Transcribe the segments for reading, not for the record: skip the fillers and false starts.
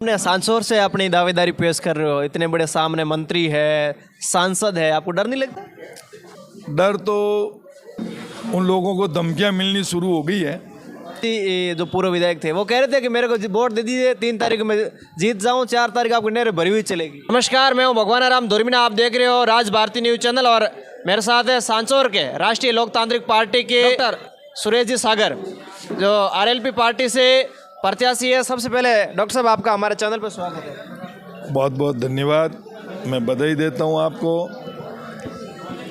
अपने सांसद से अपनी दावेदारी पेश कर रहे हो, इतने बड़े सामने मंत्री है, सांसद है, आपको डर नहीं लगता? डर तो उन लोगों को धमकियां मिलनी शुरू हो गई है। ये जो पूर्व विधायक थे वो कह रहे थे कि मेरे को वोट दे दीजिए, 3 तारीख में जीत जाऊं, 4 तारीख आपकी नहर भरी हुई चलेगी। नमस्कार, मैं हूं भगवान राम धोरमीना, आप देख रहे हो राज भारती न्यूज चैनल और मेरे साथ है सांसौर के राष्ट्रीय लोकतांत्रिक पार्टी के डॉक्टर सुरेश जी सागर, जो आरएलपी पार्टी से प्रत्याशी है। सबसे पहले डॉक्टर साहब आपका हमारे चैनल पर स्वागत है। बहुत बहुत धन्यवाद, मैं बधाई देता हूं आपको।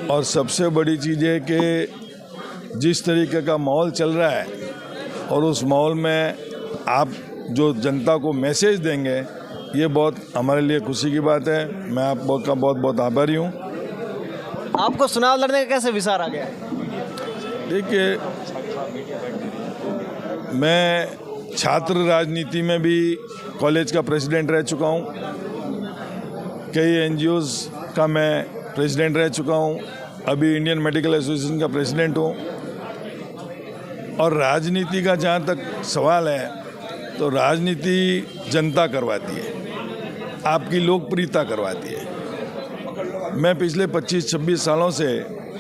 और सबसे बड़ी चीज़ है कि जिस तरीके का माहौल चल रहा है और उस माहौल में आप जो जनता को मैसेज देंगे, ये बहुत हमारे लिए खुशी की बात है। मैं आप का बहुत बहुत आभारी हूँ। आपको चुनाव लड़ने का कैसे विचार आ गया? देखिए, मैं छात्र राजनीति में भी कॉलेज का प्रेसिडेंट रह चुका हूँ, कई एनजीओज़ का मैं प्रेसिडेंट रह चुका हूँ, अभी इंडियन मेडिकल एसोसिएशन का प्रेसिडेंट हूँ। और राजनीति का जहाँ तक सवाल है, तो राजनीति जनता करवाती है, आपकी लोकप्रियता करवाती है। मैं पिछले 25-26 सालों से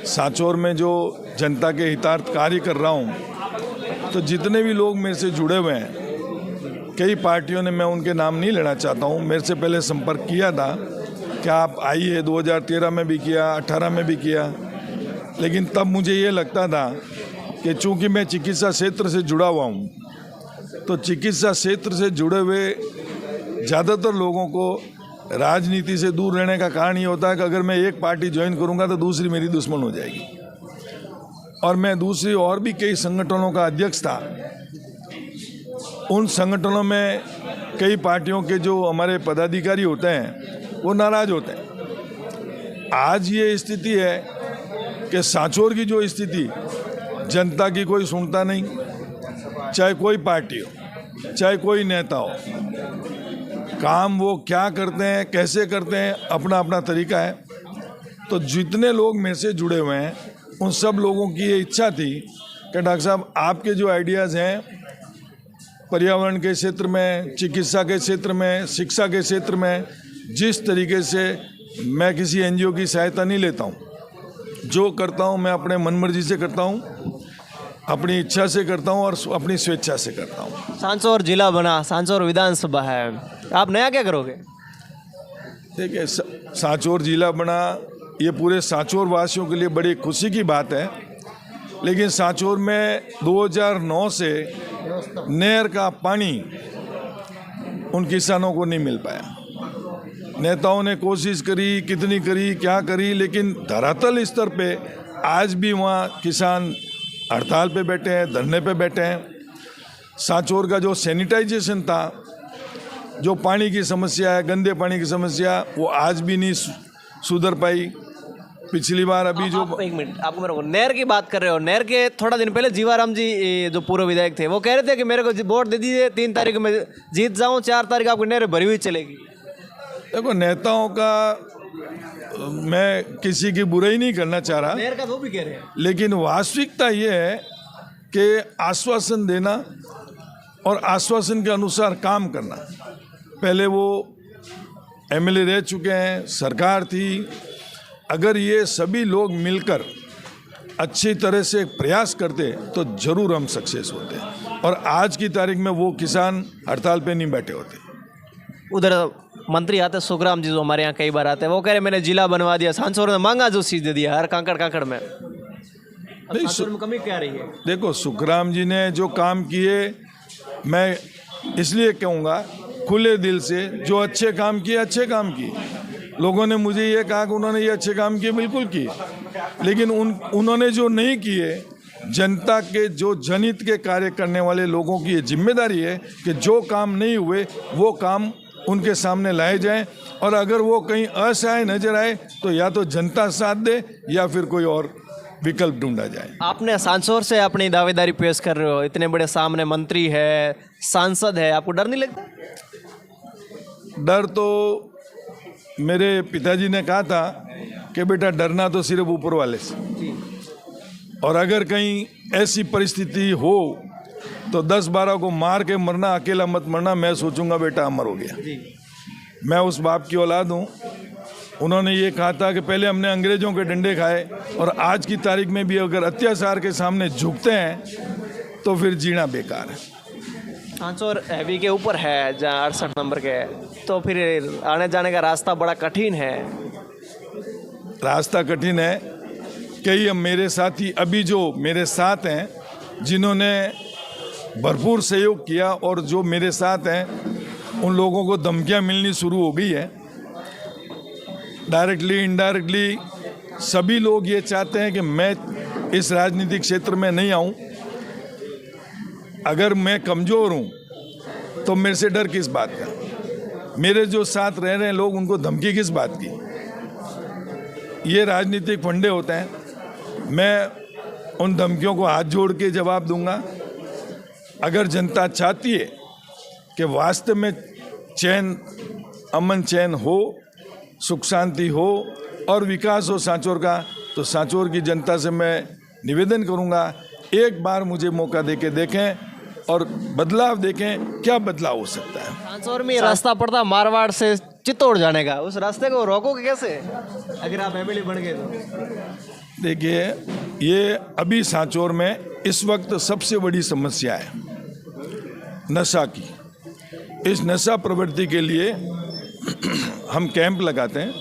सांचौर में जो जनता के हितार्थ कार्य कर रहा हूँ, तो जितने भी लोग मेरे से जुड़े हुए हैं, कई पार्टियों ने, मैं उनके नाम नहीं लेना चाहता हूँ, मेरे से पहले संपर्क किया था कि आप आइए। 2013 में भी किया, 18 में भी किया, लेकिन तब मुझे ये लगता था कि चूंकि मैं चिकित्सा क्षेत्र से जुड़ा हुआ हूँ, तो चिकित्सा क्षेत्र से जुड़े हुए ज़्यादातर लोगों को राजनीति से दूर रहने का कारण ये होता है कि अगर मैं एक पार्टी ज्वाइन करूँगा तो दूसरी मेरी दुश्मन हो जाएगी। और मैं दूसरी और भी कई संगठनों का अध्यक्ष था। उन संगठनों में कई पार्टियों के जो हमारे पदाधिकारी होते हैं वो नाराज होते हैं। आज ये स्थिति है कि सांचौर की जो स्थिति, जनता की कोई सुनता नहीं, चाहे कोई पार्टी हो, चाहे कोई नेता हो। काम वो क्या करते हैं, कैसे करते हैं, अपना अपना तरीका है। तो जितने लोग मेरे से जुड़े हुए हैं, उन सब लोगों की ये इच्छा थी कि डॉक्टर साहब, आपके जो आइडियाज़ हैं पर्यावरण के क्षेत्र में, चिकित्सा के क्षेत्र में, शिक्षा के क्षेत्र में, जिस तरीके से मैं किसी एनजीओ की सहायता नहीं लेता हूँ, जो करता हूँ मैं अपने मनमर्जी से करता हूँ, अपनी इच्छा से करता हूँ और अपनी स्वेच्छा से करता हूँ। सांचौर जिला बना, सांचौर विधानसभा है, आप नया क्या करोगे? देखिए, सांचौर जिला बना, ये पूरे सांचौर वासियों के लिए बड़ी खुशी की बात है। लेकिन सांचौर में 2009 से नहर का पानी उन किसानों को नहीं मिल पाया। नेताओं ने कोशिश करी, कितनी करी, क्या करी, लेकिन धरातल स्तर पे आज भी वहाँ किसान हड़ताल पे बैठे हैं, धरने पे बैठे हैं। सांचौर का जो सैनिटाइजेशन था, जो पानी की समस्या है, गंदे पानी की समस्या, वो आज भी नहीं सुधर पाई। पिछली बार अभी जो एक मिनट, आपको मेरे को नहर की बात कर रहे हो, नहर के थोड़ा दिन पहले जीवाराम जी जो पूर्व विधायक थे वो कह रहे थे कि मेरे को वोट दे दीजिए, 3 तारीख में जीत जाऊं, 4 तारीख आपकी नहर भरी हुई चलेगी। देखो, नेताओं का मैं किसी की बुराई नहीं करना चाह रहा, नहर का वो भी कह रहे हैं, लेकिन वास्तविकता ये है कि आश्वासन देना और आश्वासन के अनुसार काम करना। पहले वो एमएलए रह चुके हैं, सरकार थी। अगर ये सभी लोग मिलकर अच्छी तरह से प्रयास करते तो जरूर हम सक्सेस होते, और आज की तारीख में वो किसान हड़ताल पे नहीं बैठे होते। उधर मंत्री आते सुखराम जी, जो हमारे यहाँ कई बार आते हैं, वो कह रहे मैंने जिला बनवा दिया, सांचौर ने मांगा जो चीज़ दे दिया, हर कांकड़ में। नहीं, सांचौर में कमी क्या रही है? देखो, सुखराम जी ने जो काम किए, मैं इसलिए कहूँगा खुले दिल से, जो अच्छे काम किए, अच्छे काम किए। लोगों ने मुझे ये कहा कि उन्होंने ये अच्छे काम किए, बिल्कुल किए, लेकिन उन्होंने जो नहीं किए, जनता के जो जनहित के कार्य करने वाले लोगों की ये जिम्मेदारी है कि जो काम नहीं हुए वो काम उनके सामने लाए जाएं, और अगर वो कहीं असहाय नजर आए तो या तो जनता साथ दे या फिर कोई और विकल्प ढूंढा जाए। आपने सांसौर से अपनी दावेदारी पेश कर रहे हो, इतने बड़े सामने मंत्री है, सांसद है, आपको डर नहीं लगता? डर तो मेरे पिताजी ने कहा था कि बेटा, डरना तो सिर्फ ऊपर वाले से, और अगर कहीं ऐसी परिस्थिति हो तो 10-12 को मार के मरना, अकेला मत मरना, मैं सोचूंगा बेटा अमर हो गया। जी। मैं उस बाप की औलाद हूँ। उन्होंने ये कहा था कि पहले हमने अंग्रेज़ों के डंडे खाए और आज की तारीख में भी अगर अत्याचार के सामने झुकते हैं तो फिर जीना बेकार है। सांचौर हैवी के ऊपर है, जहाँ 68 नंबर के है, तो फिर आने जाने का रास्ता बड़ा कठिन है। रास्ता कठिन है। कई अब मेरे साथी अभी जो मेरे साथ हैं, जिन्होंने भरपूर सहयोग किया और जो मेरे साथ हैं, उन लोगों को धमकियां मिलनी शुरू हो गई है। डायरेक्टली इनडायरेक्टली सभी लोग ये चाहते हैं कि मैं इस राजनीतिक क्षेत्र में नहीं आऊं। अगर मैं कमज़ोर हूं तो मेरे से डर किस बात का? मेरे जो साथ रह रहे हैं लोग, उनको धमकी किस बात की? ये राजनीतिक फंडे होते हैं। मैं उन धमकियों को हाथ जोड़ के जवाब दूंगा। अगर जनता चाहती है कि वास्तव में चैन, अमन चैन हो, सुख शांति हो और विकास हो सांचौर का, तो सांचौर की जनता से मैं निवेदन करूंगा, एक बार मुझे मौका देके देखें और बदलाव देखें, क्या बदलाव हो सकता है। सांचौर में रास्ता पड़ता मारवाड़ से चित्तौड़ जाने का, उस रास्ते को रोकोगे कैसे अगर आप एमएलए बन गए तो? देखिए, ये अभी सांचौर में इस वक्त सबसे बड़ी समस्या है नशा की। इस नशा प्रवृत्ति के लिए हम कैंप लगाते हैं,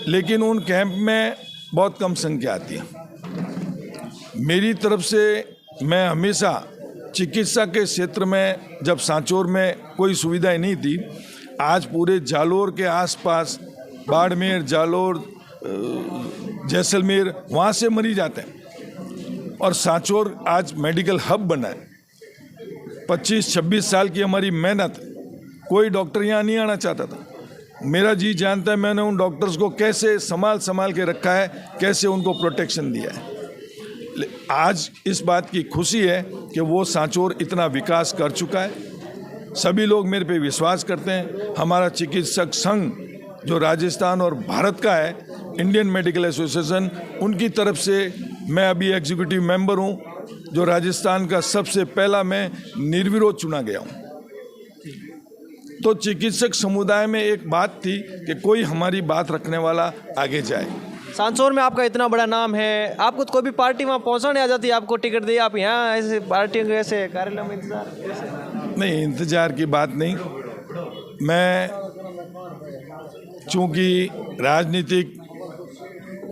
लेकिन उन कैंप में बहुत कम संख्या आती है। मेरी तरफ से मैं हमेशा चिकित्सा के क्षेत्र में, जब सांचौर में कोई सुविधाएं नहीं थी, आज पूरे जालोर के आसपास, बाड़मेर, जालोर, जैसलमेर, वहाँ से मरीज आते हैं और सांचौर आज मेडिकल हब बना है। 25-26 साल की हमारी मेहनत, कोई डॉक्टर यहाँ नहीं आना चाहता था। मेरा जी जानता है मैंने उन डॉक्टर्स को कैसे संभाल के रखा है, कैसे उनको प्रोटेक्शन दिया है। आज इस बात की खुशी है कि वो सांचौर इतना विकास कर चुका है। सभी लोग मेरे पे विश्वास करते हैं। हमारा चिकित्सक संघ जो राजस्थान और भारत का है, इंडियन मेडिकल एसोसिएशन, उनकी तरफ से मैं अभी एग्जीक्यूटिव मेंबर हूँ, जो राजस्थान का सबसे पहला मैं निर्विरोध चुना गया हूँ। तो चिकित्सक समुदाय में एक बात थी कि कोई हमारी बात रखने वाला आगे जाए। सांचौर में आपका इतना बड़ा नाम है, आपको तो कोई भी पार्टी वहाँ पहुँचाने आ जाती है, आपको टिकट दी, आप यहाँ ऐसे पार्टियों के ऐसे कार्यालय में इंतजार कैसे? नहीं, इंतजार की बात नहीं। मैं चूँकि राजनीतिक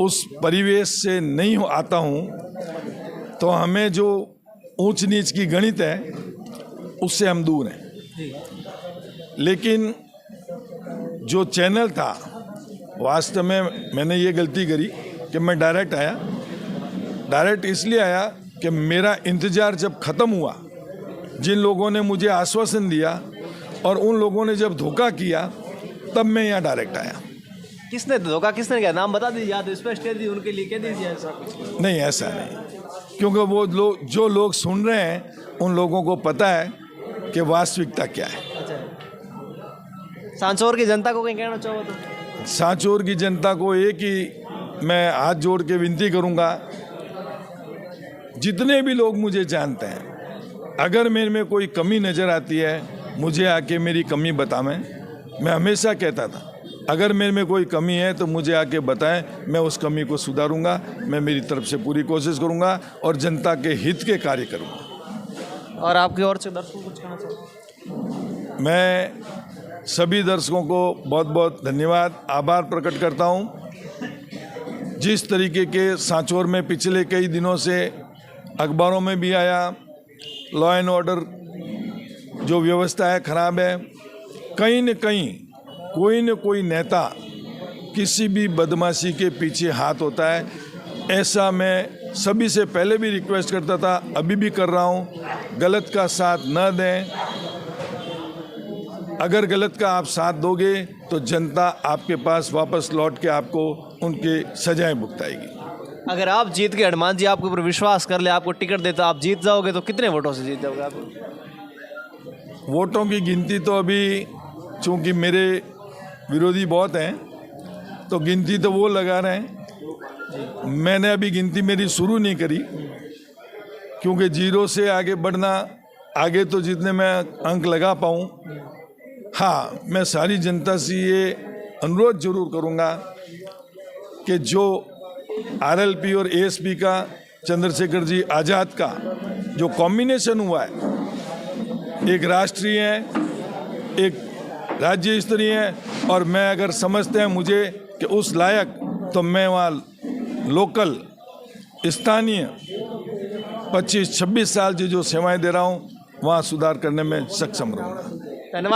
उस परिवेश से नहीं आता हूँ, तो हमें जो ऊंच नीच की गणित है उससे हम दूर हैं। लेकिन जो चैनल था, वास्तव में मैंने ये गलती करी कि मैं डायरेक्ट आया। डायरेक्ट इसलिए आया कि मेरा इंतज़ार जब ख़त्म हुआ, जिन लोगों ने मुझे आश्वासन दिया और उन लोगों ने जब धोखा किया, तब मैं यहाँ डायरेक्ट आया। किसने धोखा, किसने किया? नाम बता दीजिए, याद स्पष्ट कह दीजिए, उनके लिए कह दीजिए ऐसा कुछ। नहीं, ऐसा नहीं, क्योंकि वो लोग, जो लोग सुन रहे हैं, उन लोगों को पता है कि वास्तविकता क्या है। सांचौर की जनता को कहीं कहना चाहो तो? सांचौर की जनता को एक ही मैं हाथ जोड़ के विनती करूंगा, जितने भी लोग मुझे जानते हैं, अगर मेरे में कोई कमी नज़र आती है, मुझे आके मेरी कमी बताएं। मैं हमेशा कहता था, अगर मेरे में कोई कमी है तो मुझे आके बताएं, मैं उस कमी को सुधारूंगा। मैं मेरी तरफ से पूरी कोशिश करूंगा और जनता के हित के कार्य करूंगा। और आपकी ओर से दर्शकों को कुछ कहना चाहूँ? मैं सभी दर्शकों को बहुत बहुत धन्यवाद, आभार प्रकट करता हूं। जिस तरीके के सांचौर में पिछले कई दिनों से अखबारों में भी आया, लॉ एंड ऑर्डर जो व्यवस्था है खराब है, कहीं न कहीं कोई न कोई नेता किसी भी बदमाशी के पीछे हाथ होता है। ऐसा मैं सभी से पहले भी रिक्वेस्ट करता था, अभी भी कर रहा हूं, गलत का साथ न दें। अगर गलत का आप साथ दोगे तो जनता आपके पास वापस लौट के आपको उनके सजाएं भुगताएगी। अगर आप जीत के, हनुमान जी आपके ऊपर विश्वास कर ले, आपको टिकट देता, आप जीत जाओगे, तो कितने वोटों से जीत जाओगे आप? वोटों की गिनती तो अभी, चूंकि मेरे विरोधी बहुत हैं, तो गिनती तो वो लगा रहे हैं। मैंने अभी गिनती मेरी शुरू नहीं करी, क्योंकि जीरो से आगे बढ़ना आगे तो जितने मैं अंक लगा पाऊँ, हाँ मैं सारी जनता से ये अनुरोध जरूर करूँगा कि जो आरएलपी और एएसपी का, चंद्रशेखर जी आज़ाद का जो कॉम्बिनेशन हुआ है, एक राष्ट्रीय है, एक राज्य स्तरीय है, और मैं अगर समझते हैं मुझे कि उस लायक, तो मैं वहाँ लोकल स्थानीय 25-26 साल से जो सेवाएं दे रहा हूँ वहाँ सुधार करने में सक्षम रहूँगा। धन्यवाद।